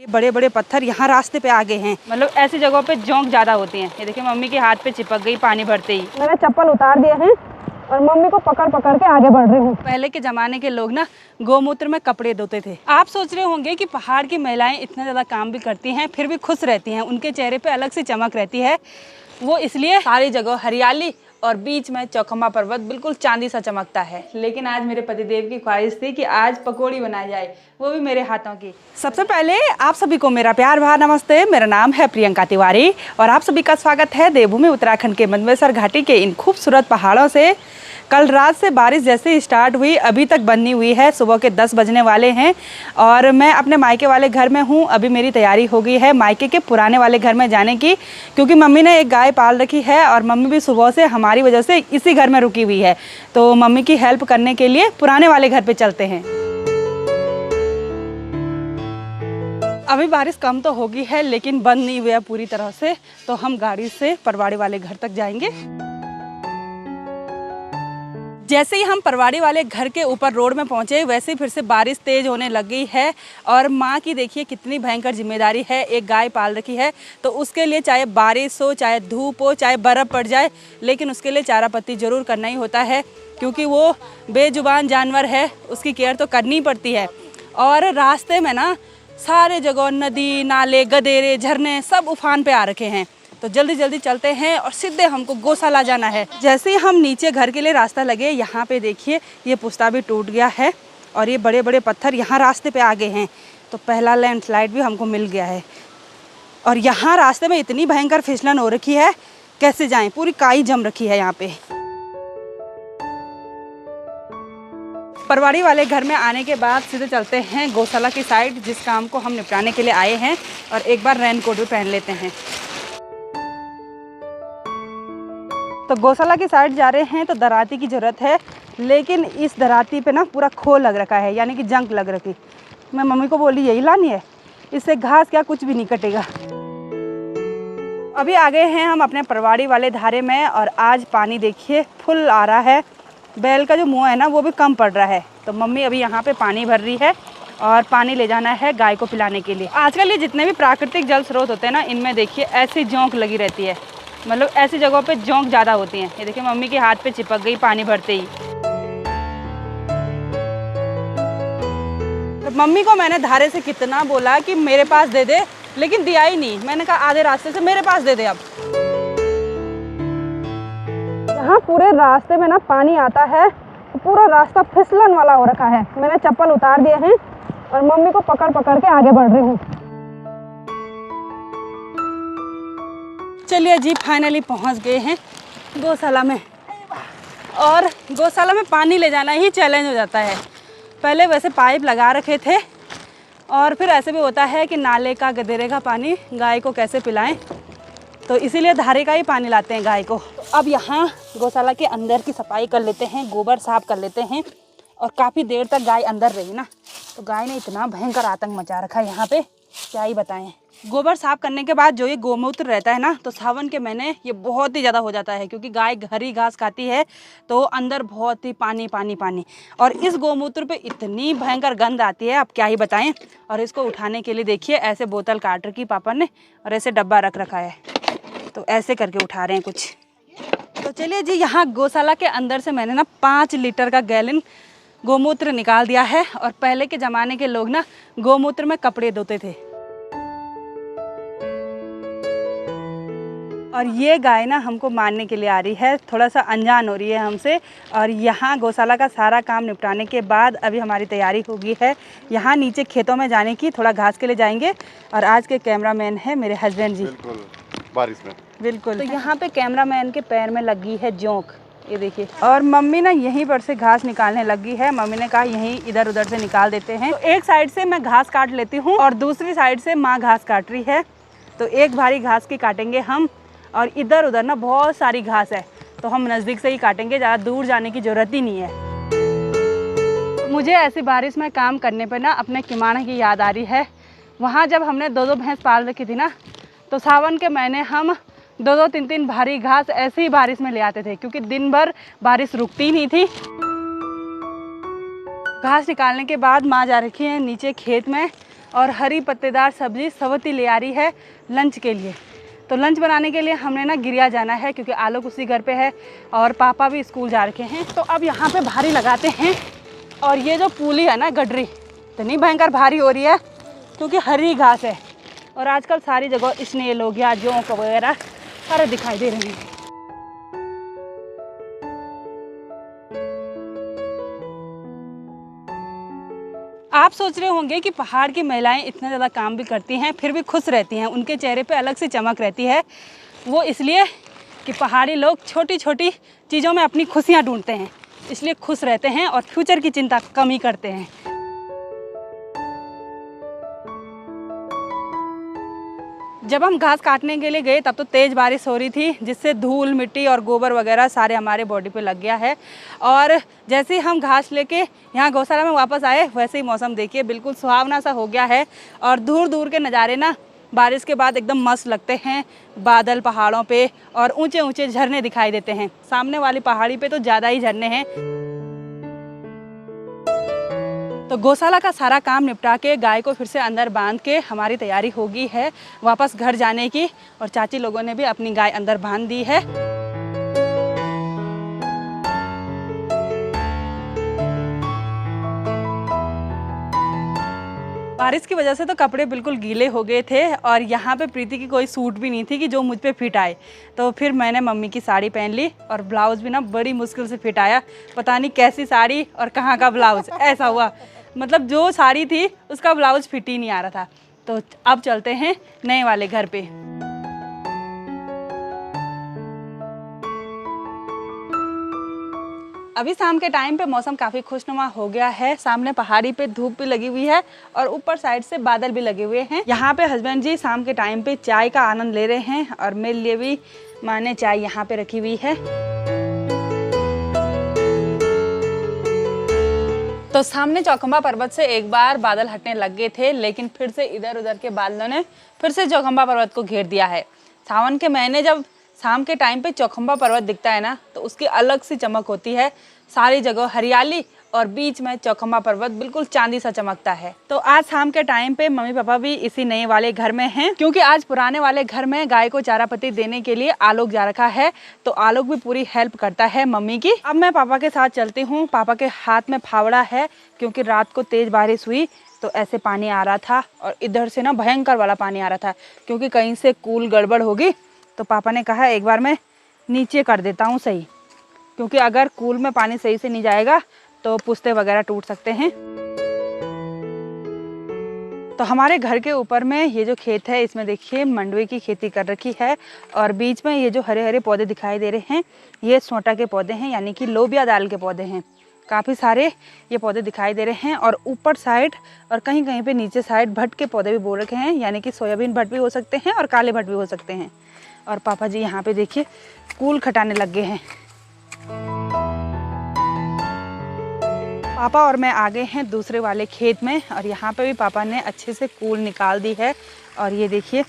ये बड़े बड़े पत्थर यहाँ रास्ते पे आ गए हैं, मतलब ऐसी जगहों पे जोंक ज़्यादा होती हैं। ये देखिए मम्मी के हाथ पे चिपक गई पानी भरते ही। मैंने चप्पल उतार दिए हैं और मम्मी को पकड़ पकड़ के आगे बढ़ रही हूँ। पहले के ज़माने के लोग ना गौमूत्र में कपड़े धोते थे। आप सोच रहे होंगे कि पहाड़ की महिलाएं इतना ज़्यादा काम भी करती हैं फिर भी खुश रहती हैं, उनके चेहरे पे अलग सी चमक रहती है। वो इसलिए सारी जगह हरियाली और बीच में चौखंबा पर्वत बिल्कुल चांदी सा चमकता है। लेकिन आज मेरे पतिदेव की ख्वाहिश थी कि आज पकौड़ी बनाई जाए, वो भी मेरे हाथों की। सबसे पहले आप सभी को मेरा प्यार भरा नमस्ते। मेरा नाम है प्रियंका तिवारी और आप सभी का स्वागत है देवभूमि उत्तराखंड के मंदसौर घाटी के इन खूबसूरत पहाड़ों से। कल रात से बारिश जैसे स्टार्ट हुई अभी तक बनी हुई है, सुबह के 10 बजने वाले हैं और मैं अपने मायके वाले घर में हूँ। अभी मेरी तैयारी हो गई है मायके के पुराने वाले घर में जाने की, क्योंकि मम्मी ने एक गाय पाल रखी है और मम्मी भी सुबह से हमारी वजह से इसी घर में रुकी हुई है, तो मम्मी की हेल्प करने के लिए पुराने वाले घर पे चलते हैं। अभी बारिश कम तो होगी है लेकिन बंद नहीं हुआ पूरी तरह से, तो हम गाड़ी से परवाड़ी वाले घर तक जाएंगे। जैसे ही हम परवाड़ी वाले घर के ऊपर रोड में पहुंचे वैसे ही फिर से बारिश तेज होने लग गई है और माँ की देखिए कितनी भयंकर जिम्मेदारी है। एक गाय पाल रखी है तो उसके लिए चाहे बारिश हो, चाहे धूप हो, चाहे बर्फ़ पड़ जाए, लेकिन उसके लिए चारा पत्ती ज़रूर करना ही होता है, क्योंकि वो बेजुबान जानवर है, उसकी केयर तो करनी पड़ती है। और रास्ते में ना सारे जगह नदी, नाले, गदेरे, झरने सब उफान पे आ रखे हैं, तो जल्दी जल्दी चलते हैं और सीधे हमको गौशाला जाना है। जैसे ही हम नीचे घर के लिए रास्ता लगे, यहाँ पे देखिए ये पुस्ता भी टूट गया है और ये बड़े बड़े पत्थर यहाँ रास्ते पे आ गए हैं, तो पहला लैंडस्लाइड भी हमको मिल गया है। और यहाँ रास्ते में इतनी भयंकर फिसलन हो रखी है, कैसे जाएं, पूरी काई जम रखी है यहाँ पे। परवाड़ी वाले घर में आने के बाद सीधे चलते हैं गौशाला की साइड, जिस काम को हम निपटाने के लिए आए हैं, और एक बार रेनकोट भी पहन लेते हैं। तो गौशाला की साइड जा रहे हैं तो दराती की ज़रूरत है, लेकिन इस दराती पे ना पूरा खो लग रखा है, यानी कि जंग लग रखी। मैं मम्मी को बोली यही लानी है, इससे घास क्या कुछ भी नहीं कटेगा। अभी आ गए हैं हम अपने परवाड़ी वाले धारे में और आज पानी देखिए फुल आ रहा है। बैल का जो मुँह है ना वो भी कम पड़ रहा है, तो मम्मी अभी यहाँ पे पानी भर रही है और पानी ले जाना है गाय को पिलाने के लिए। आजकल ये जितने भी प्राकृतिक जल स्रोत होते हैं ना, इनमें देखिए ऐसी जोंक लगी रहती है, मतलब ऐसी जगहों पे जोंक ज़्यादा होती हैं। ये देखिए मम्मी के हाथ पे चिपक गई पानी भरते ही। तो मम्मी को मैंने धारे से कितना बोला कि मेरे पास दे दे, लेकिन दिया ही नहीं। मैंने कहा आधे रास्ते से मेरे पास दे दे। अब यहाँ पूरे रास्ते में ना पानी आता है, पूरा रास्ता फिसलन वाला हो रखा है। मैंने चप्पल उतार दिए हैं और मम्मी को पकड़ पकड़ के आगे बढ़ रही हूँ। चलिए जी, फाइनली पहुंच गए हैं गौशाला में। और गौशाला में पानी ले जाना ही चैलेंज हो जाता है। पहले वैसे पाइप लगा रखे थे और फिर ऐसे भी होता है कि नाले का, गदेरे का पानी गाय को कैसे पिलाएं, तो इसीलिए धारे का ही पानी लाते हैं गाय को। तो अब यहाँ गौशाला के अंदर की सफाई कर लेते हैं, गोबर साफ कर लेते हैं। और काफ़ी देर तक गाय अंदर रही ना, तो गाय ने इतना भयंकर आतंक मचा रखा है यहाँ पे, क्या ही बताएं। गोबर साफ करने के बाद जो ये गोमूत्र रहता है ना, तो सावन के महीने ये बहुत ही ज़्यादा हो जाता है, क्योंकि गाय हरी घास खाती है तो अंदर बहुत ही पानी पानी पानी, और इस गोमूत्र पे इतनी भयंकर गंध आती है, अब क्या ही बताएं। और इसको उठाने के लिए देखिए ऐसे बोतल काट रखी पापा ने और ऐसे डब्बा रख रखा है, तो ऐसे करके उठा रहे हैं कुछ। तो चलिए जी, यहाँ गौशाला के अंदर से मैंने ना 5 लीटर का गैलन गोमूत्र निकाल दिया है। और पहले के ज़माने के लोग ना गोमूत्र में कपड़े धोते थे। और ये गाय ना हमको मारने के लिए आ रही है, थोड़ा सा अनजान हो रही है हमसे। और यहाँ गौशाला का सारा काम निपटाने के बाद अभी हमारी तैयारी हो गई है यहाँ नीचे खेतों में जाने की, थोड़ा घास के लिए जाएंगे। और आज के कैमरामैन है मेरे हस्बैंड जी। बिल्कुल बारिश में, बिल्कुल। तो यहाँ पे कैमरामैन के पैर में लगी है जोंक, ये देखिए। और मम्मी ना यहीं पर से घास निकालने लगी है। मम्मी ने कहा यहीं इधर उधर से निकाल देते हैं। तो एक साइड से मैं घास काट लेती हूँ और दूसरी साइड से माँ घास काट रही है, तो एक भारी घास की काटेंगे हम। और इधर उधर ना बहुत सारी घास है, तो हम नज़दीक से ही काटेंगे, ज़्यादा दूर जाने की ज़रूरत ही नहीं है। मुझे ऐसी बारिश में काम करने पर ना अपने किमाना की याद आ रही है। वहाँ जब हमने 2-2 भैंस पाल रखी थी ना, तो सावन के महीने हम 2-2, 3-3 भारी घास ऐसे ही बारिश में ले आते थे, क्योंकि दिन भर बारिश रुकती नहीं थी। घास निकालने के बाद माँ जा रखी है नीचे खेत में और हरी पत्तेदार सब्जी सवती ले आ रही है लंच के लिए। तो लंच बनाने के लिए हमने ना गिरिया जाना है क्योंकि आलोक उसी घर पे है और पापा भी स्कूल जा रखे हैं। तो अब यहाँ पे भारी लगाते हैं। और ये जो पूली है ना गडरी इतनी भयंकर भारी हो रही है क्योंकि हरी घास है और आजकल सारी जगह स्नेल हो गया, जोंक वगैरह सारे दिखाई दे रहे हैं। आप सोच रहे होंगे कि पहाड़ की महिलाएं इतना ज़्यादा काम भी करती हैं फिर भी खुश रहती हैं, उनके चेहरे पे अलग सी चमक रहती है। वो इसलिए कि पहाड़ी लोग छोटी छोटी चीज़ों में अपनी खुशियाँ ढूंढते हैं, इसलिए खुश रहते हैं और फ्यूचर की चिंता कम ही करते हैं। जब हम घास काटने के लिए गए तब तो तेज़ बारिश हो रही थी जिससे धूल मिट्टी और गोबर वगैरह सारे हमारे बॉडी पे लग गया है। और जैसे ही हम घास लेके यहाँ गौशाला में वापस आए वैसे ही मौसम देखिए बिल्कुल सुहावना सा हो गया है और दूर दूर के नज़ारे ना बारिश के बाद एकदम मस्त लगते हैं। बादल पहाड़ों पे और ऊंचे ऊंचे झरने दिखाई देते हैं। सामने वाली पहाड़ी पे तो ज़्यादा ही झरने हैं। तो गौशाला का सारा काम निपटा के गाय को फिर से अंदर बांध के हमारी तैयारी हो गई है वापस घर जाने की। और चाची लोगों ने भी अपनी गाय अंदर बांध दी है। बारिश की वजह से तो कपड़े बिल्कुल गीले हो गए थे और यहाँ पे प्रीति की कोई सूट भी नहीं थी कि जो मुझ पे फिट आए। तो फिर मैंने मम्मी की साड़ी पहन ली और ब्लाउज़ भी ना बड़ी मुश्किल से फिट आया। पता नहीं कैसी साड़ी और कहाँ का ब्लाउज़, ऐसा हुआ मतलब जो साड़ी थी उसका ब्लाउज़ फिट ही नहीं आ रहा था। तो अब चलते हैं नए वाले घर पे। अभी शाम के टाइम पे मौसम काफ़ी खुशनुमा हो गया है। सामने पहाड़ी पे धूप भी लगी हुई है और ऊपर साइड से बादल भी लगे हुए हैं। यहाँ पे हस्बैंड जी शाम के टाइम पे चाय का आनंद ले रहे हैं और मेरे लिए भी मैंने चाय यहाँ पे रखी हुई है। तो सामने चौखंबा पर्वत से एक बार बादल हटने लग गए थे लेकिन फिर से इधर उधर के बादलों ने फिर से चौखंबा पर्वत को घेर दिया है। सावन के महीने जब शाम के टाइम पे चौखंबा पर्वत दिखता है ना तो उसकी अलग सी चमक होती है। सारी जगह हरियाली और बीच में चौखंबा पर्वत बिल्कुल चांदी सा चमकता है। तो आज शाम के टाइम पे मम्मी पापा भी इसी नए वाले घर में हैं क्योंकि आज पुराने वाले घर में गाय को चारा पत्ती देने के लिए आलोक जा रखा है। तो आलोक भी पूरी हेल्प करता है मम्मी की। अब मैं पापा के साथ चलती हूँ। पापा के हाथ में फावड़ा है क्योंकि रात को तेज बारिश हुई तो ऐसे पानी आ रहा था और इधर से ना भयंकर वाला पानी आ रहा था क्योंकि कहीं से कूल गड़बड़ होगी। तो पापा ने कहा एक बार मैं नीचे कर देता हूँ सही, क्योंकि अगर कूल में पानी सही से नहीं जाएगा तो पुस्ते वगैरह टूट सकते हैं। तो हमारे घर के ऊपर में ये जो खेत है इसमें देखिए मंडवे की खेती कर रखी है और बीच में ये जो हरे हरे पौधे दिखाई दे रहे हैं ये सोटा के पौधे हैं यानी कि लोबिया दाल के पौधे हैं। काफ़ी सारे ये पौधे दिखाई दे रहे हैं और ऊपर साइड और कहीं कहीं पे नीचे साइड भट्ट के पौधे भी बो रखे हैं यानी कि सोयाबीन भट्ट भी हो सकते हैं और काले भट्ट भी हो सकते हैं। और पापा जी यहाँ पे देखिए कूल खटाने लग गए हैं। पापा और मैं आ गए हैं दूसरे वाले खेत में और यहाँ पे भी पापा ने अच्छे से कूल निकाल दी है। और ये देखिए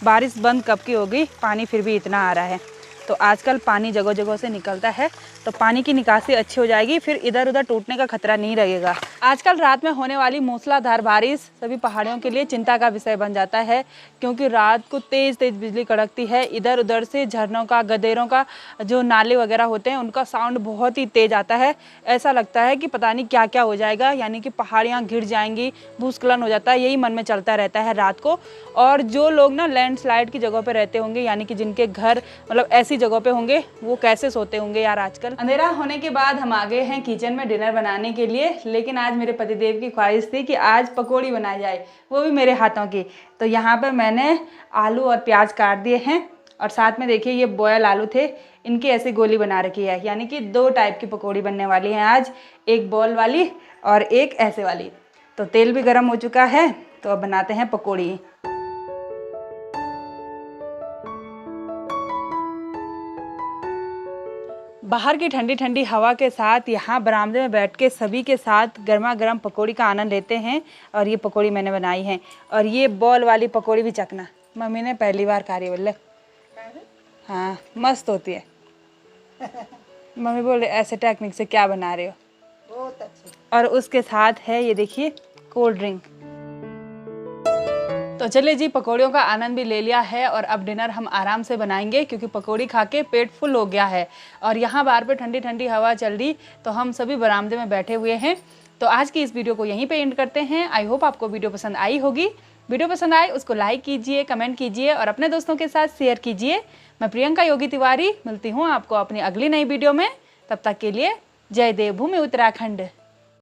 बारिश बंद कब की हो गई, पानी फिर भी इतना आ रहा है। तो आजकल पानी जगह जगह से निकलता है तो पानी की निकासी अच्छी हो जाएगी, फिर इधर उधर टूटने का खतरा नहीं रहेगा। आजकल रात में होने वाली मूसलाधार बारिश सभी पहाड़ियों के लिए चिंता का विषय बन जाता है क्योंकि रात को तेज़ तेज़ बिजली कड़कती है। इधर उधर से झरनों का, गदेरों का जो नाले वगैरह होते हैं उनका साउंड बहुत ही तेज़ आता है। ऐसा लगता है कि पता नहीं क्या क्या हो जाएगा, यानी कि पहाड़ियाँ घिर जाएंगी, भूस्खलन हो जाता है, यही मन में चलता रहता है रात को। और जो लोग ना लैंडस्लाइड की जगह पर रहते होंगे यानी कि जिनके घर मतलब ऐसी जगह पे होंगे वो कैसे सोते होंगे यार। आजकल अंधेरा होने के बाद हम आ गए हैं किचन में डिनर बनाने के लिए, लेकिन आज मेरे पतिदेव की ख्वाहिश थी कि आज पकौड़ी बनाई जाए, वो भी मेरे हाथों की। तो यहाँ पर मैंने आलू और प्याज काट दिए हैं और साथ में देखिए ये बॉयल आलू थे, इनकी ऐसी गोली बना रखी है, यानी कि 2 टाइप की पकौड़ी बनने वाली हैं आज, एक बॉल वाली और एक ऐसे वाली। तो तेल भी गर्म हो चुका है तो अब बनाते हैं पकौड़ी। बाहर की ठंडी ठंडी हवा के साथ यहाँ बरामदे में बैठ के सभी के साथ गर्मा गर्म पकौड़ी का आनंद लेते हैं। और ये पकौड़ी मैंने बनाई है और ये बॉल वाली पकौड़ी भी चखना, मम्मी ने पहली बार खा रही है बोले। हाँ मस्त होती है। मम्मी बोले ऐसे टेक्निक से क्या बना रहे हो। बहुत अच्छी। और उसके साथ है ये देखिए कोल्ड ड्रिंक। तो चलिए जी, पकौड़ियों का आनंद भी ले लिया है और अब डिनर हम आराम से बनाएंगे क्योंकि पकौड़ी खा के पेट फुल हो गया है। और यहाँ बाहर पे ठंडी ठंडी हवा चल रही, तो हम सभी बरामदे में बैठे हुए हैं। तो आज की इस वीडियो को यहीं पे एंड करते हैं। आई होप आपको वीडियो पसंद आई होगी। वीडियो पसंद आए उसको लाइक कीजिए, कमेंट कीजिए और अपने दोस्तों के साथ शेयर कीजिए। मैं प्रियंका योगी तिवारी मिलती हूँ आपको अपनी अगली नई वीडियो में। तब तक के लिए जय देवभूमि उत्तराखंड।